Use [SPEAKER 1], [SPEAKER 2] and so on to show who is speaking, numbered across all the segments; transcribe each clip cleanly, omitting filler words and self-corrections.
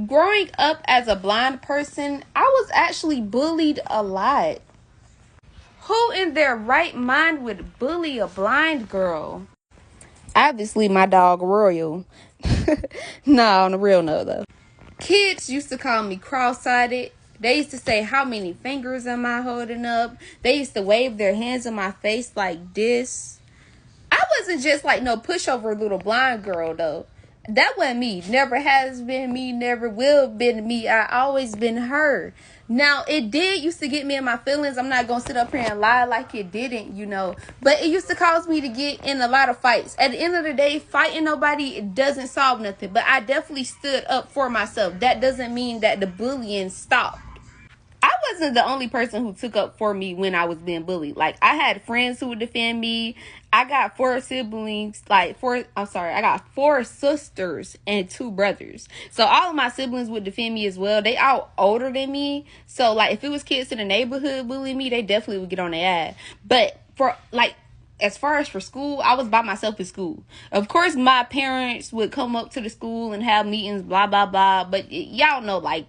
[SPEAKER 1] Growing up as a blind person, I was actually bullied a lot. Who in their right mind would bully a blind girl? Obviously, my dog Royal. No, on the real note though. Kids used to call me cross-sided. They used to say, how many fingers am I holding up? They used to wave their hands in my face like this. I wasn't just like no pushover little blind girl though. That wasn't me. Never has been me. Never will been me. I always been her. Now, it did used to get me in my feelings. I'm not going to sit up here and lie like it didn't, you know. But it used to cause me to get in a lot of fights. At the end of the day, fighting nobody, it doesn't solve nothing. But I definitely stood up for myself. That doesn't mean that the bullying stopped. I wasn't the only person who took up for me when I was being bullied. Like, I had friends who would defend me. I got four siblings, I got four sisters and two brothers. So all of my siblings would defend me as well. They all older than me. So, like, if it was kids in the neighborhood bullying me, they definitely would get on their ass. But for, like, as far as for school, I was by myself in school. Of course, my parents would come up to the school and have meetings, blah, blah, blah. But y'all know, like,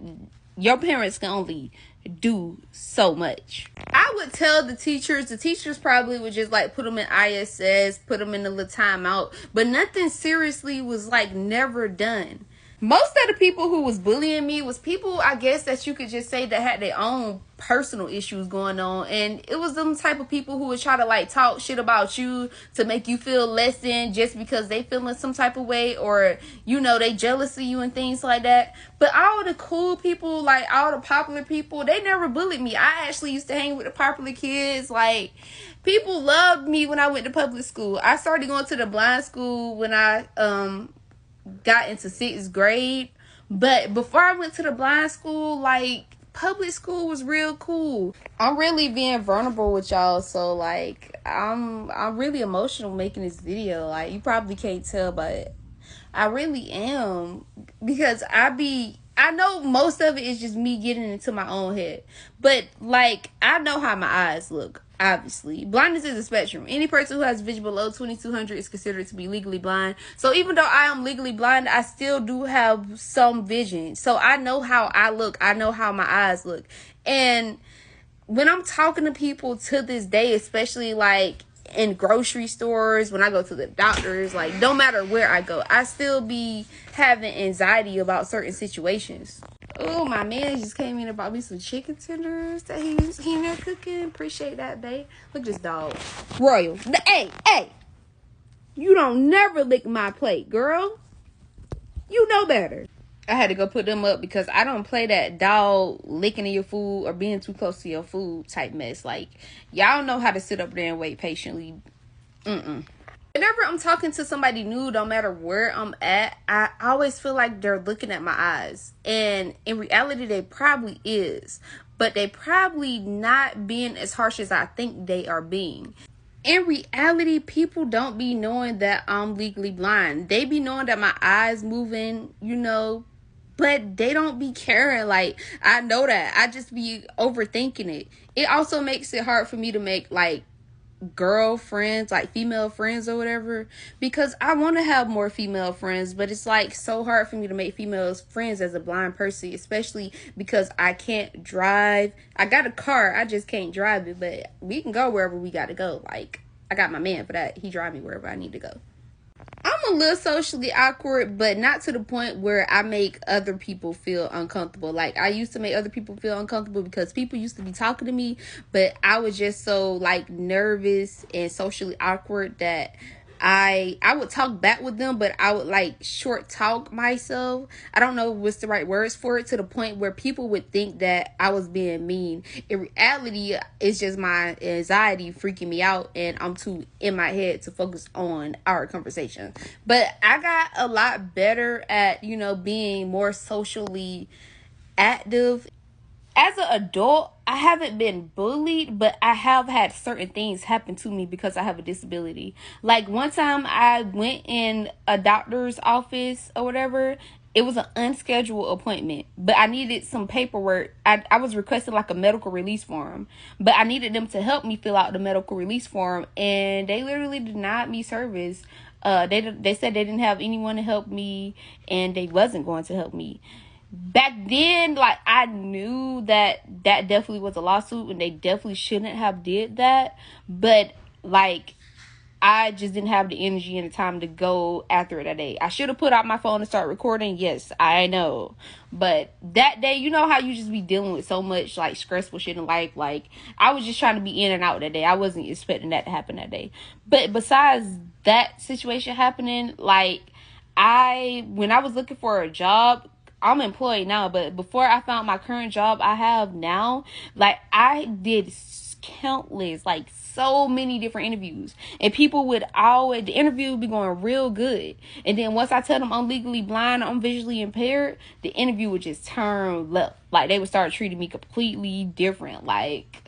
[SPEAKER 1] your parents can only do so much. I would tell the teachers probably would just like put them in ISS, put them in a little timeout, but nothing seriously was like never done. Most of the people who was bullying me was people, I guess, that you could just say that had their own personal issues going on. And it was them type of people who would try to like talk shit about you to make you feel less than just because they feeling some type of way, or, you know, they jealous of you and things like that. But all the cool people, like all the popular people, they never bullied me. I actually used to hang with the popular kids. Like, people loved me when I went to public school. I started going to the blind school when I got into 6th grade, but before I went to the blind school, like, public school was real cool. I'm really being vulnerable with y'all, so like I'm really emotional making this video. Like, you probably can't tell, but I really am, because I know most of it is just me getting into my own head, but like, I know how my eyes look. Obviously, blindness is a spectrum. Any person who has vision below 2200 is considered to be legally blind. So even though I am legally blind, I still do have some vision. So I know how I look. I know how my eyes look. And when I'm talking to people to this day, especially like in grocery stores, when I go to the doctors, like, no matter where I go, I still be having anxiety about certain situations. Oh, my man just came in and bought me some chicken tenders that he's in there cooking. Appreciate that, babe. Look at this dog. Royal. Hey. You don't never lick my plate, girl. You know better. I had to go put them up because I don't play that dog licking in your food or being too close to your food type mess. Like, y'all know how to sit up there and wait patiently. Whenever I'm talking to somebody new, no matter where I'm at, I always feel like they're looking at my eyes. And in reality, they probably is. But they probably not being as harsh as I think they are being. In reality, people don't be knowing that I'm legally blind. They be knowing that my eyes moving, you know, but they don't be caring. Like, I know that. I just be overthinking it. It also makes it hard for me to make, like, girlfriends, like female friends or whatever, because I want to have more female friends, but it's like so hard for me to make female friends as a blind person, especially because I can't drive. I got a car, I just can't drive it, but we can go wherever we got to go. Like, I got my man for that. He drive me wherever I need to go. I'm a little socially awkward, but not to the point where I make other people feel uncomfortable. Like, I used to make other people feel uncomfortable because people used to be talking to me, but I was just so, like, nervous and socially awkward that I would talk back with them, but I would like short talk myself. I don't know what's the right words for it, to the point where people would think that I was being mean. In reality, it's just my anxiety freaking me out, and I'm too in my head to focus on our conversation. But I got a lot better at, you know, being more socially active. As an adult, I haven't been bullied, but I have had certain things happen to me because I have a disability. Like, one time I went in a doctor's office or whatever. It was an unscheduled appointment, but I needed some paperwork. I was requesting like a medical release form, but I needed them to help me fill out the medical release form, and they literally denied me service. They said they didn't have anyone to help me, and they wasn't going to help me. back then, like, I knew that definitely was a lawsuit and they definitely shouldn't have did that, but like, I just didn't have the energy and the time to go after it that day. I should have put out my phone and start recording. Yes, I know. But that day, you know how you just be dealing with so much like stressful shit in life. Like, I was just trying to be in and out that day. I wasn't expecting that to happen that day. But besides that situation happening, like, when I was looking for a job, I'm employed now, but before I found my current job I have now, like, I did countless, like, so many different interviews, and people would always, the interview would be going real good, and then once I tell them I'm legally blind, I'm visually impaired, the interview would just turn left. Like, they would start treating me completely different. Like,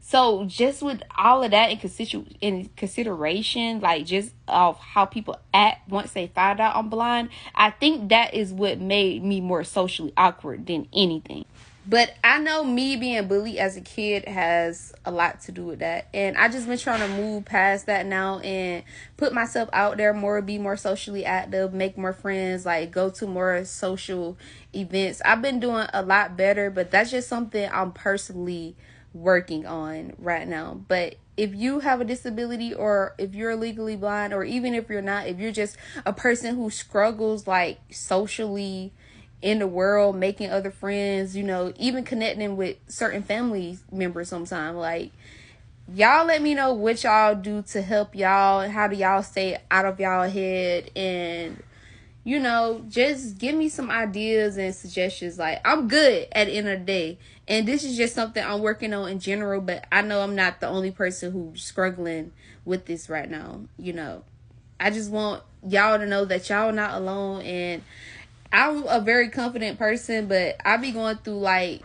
[SPEAKER 1] so just with all of that in consideration, like, just of how people act once they find out I'm blind, I think that is what made me more socially awkward than anything. But I know me being bullied as a kid has a lot to do with that. And I just been trying to move past that now and put myself out there more, be more socially active, make more friends, like, go to more social events. I've been doing a lot better, but that's just something I'm personally working on right now. But if you have a disability, or if you're legally blind, or even if you're not, if you're just a person who struggles, like, socially in the world, making other friends, you know, even connecting with certain family members sometimes, like, y'all let me know what y'all do to help y'all. How do y'all stay out of y'all head? And, you know, just give me some ideas and suggestions. Like, I'm good at the end of the day, and this is just something I'm working on in general, but I know I'm not the only person who's struggling with this right now. You know, I just want y'all to know that y'all not alone. And I'm a very confident person, but I be going through, like,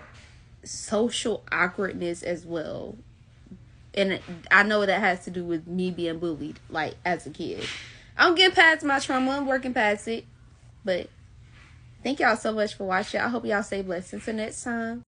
[SPEAKER 1] social awkwardness as well. And I know that has to do with me being bullied, like, as a kid. I'm getting past my trauma. I'm working past it. But thank y'all so much for watching. I hope y'all stay blessed. Until next time.